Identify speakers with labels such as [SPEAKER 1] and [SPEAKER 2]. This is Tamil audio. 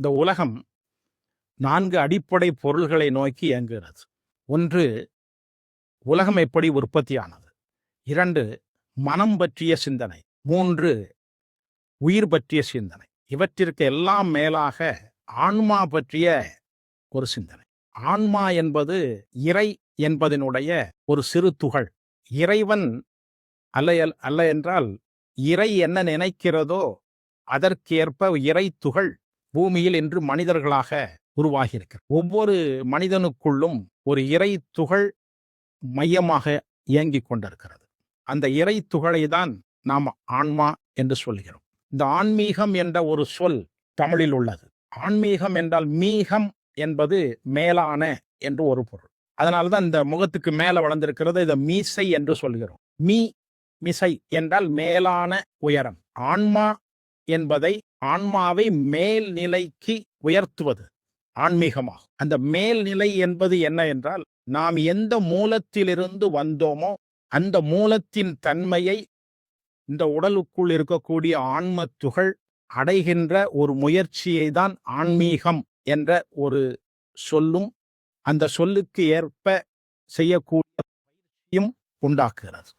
[SPEAKER 1] இந்த உலகம் 4 அடிப்படை பொருள்களை நோக்கி இயங்குகிறது. 1, உலகம் எப்படி உற்பத்தியானது. 2, மனம் பற்றிய சிந்தனை. 3, உயிர் பற்றிய சிந்தனை. இவற்றிற்கு எல்லாம் மேலாக ஆன்மா பற்றிய ஒரு சிந்தனை. ஆன்மா என்பது இறை என்பதனுடைய ஒரு சிறு துகள். இறைவன் அல்ல என்றால் இறை என்ன நினைக்கிறதோ அதற்கேற்ப இறை துகள் பூமியில் இன்று மனிதர்களாக உருவாகியிருக்கிறது. ஒவ்வொரு மனிதனுக்குள்ளும் ஒரு இறை துகள் மையமாக இயங்கிக் கொண்டிருக்கிறது. அந்த இறை துகளை தான் நாம் ஆன்மா என்று சொல்கிறோம். இந்த ஆன்மீகம் என்ற ஒரு சொல் தமிழில் உள்ளது. ஆன்மீகம் என்றால் மீகம் என்பது மேலான என்று ஒரு பொருள். அதனால்தான் இந்த முகத்துக்கு மேல வளர்ந்திருக்கிறது இதை மீசை என்று சொல்கிறோம். மிசை என்றால் மேலான உயரம். ஆன்மா என்பதை ஆன்மாவை மேல் நிலைக்கு உயர்த்துவது ஆன்மீகமாகும். அந்த மேல்நிலை என்பது என்ன என்றால் நாம் எந்த மூலத்திலிருந்து வந்தோமோ அந்த மூலத்தின் தன்மையை இந்த உடலுக்குள் இருக்கக்கூடிய ஆன்ம துகள் அடைகின்ற ஒரு முயற்சியை தான் ஆன்மீகம் என்ற ஒரு சொல்லும் அந்த சொல்லுக்கு ஏற்ப செய்யக்கூடிய பயிற்சியும் உண்டாக்குகிறது.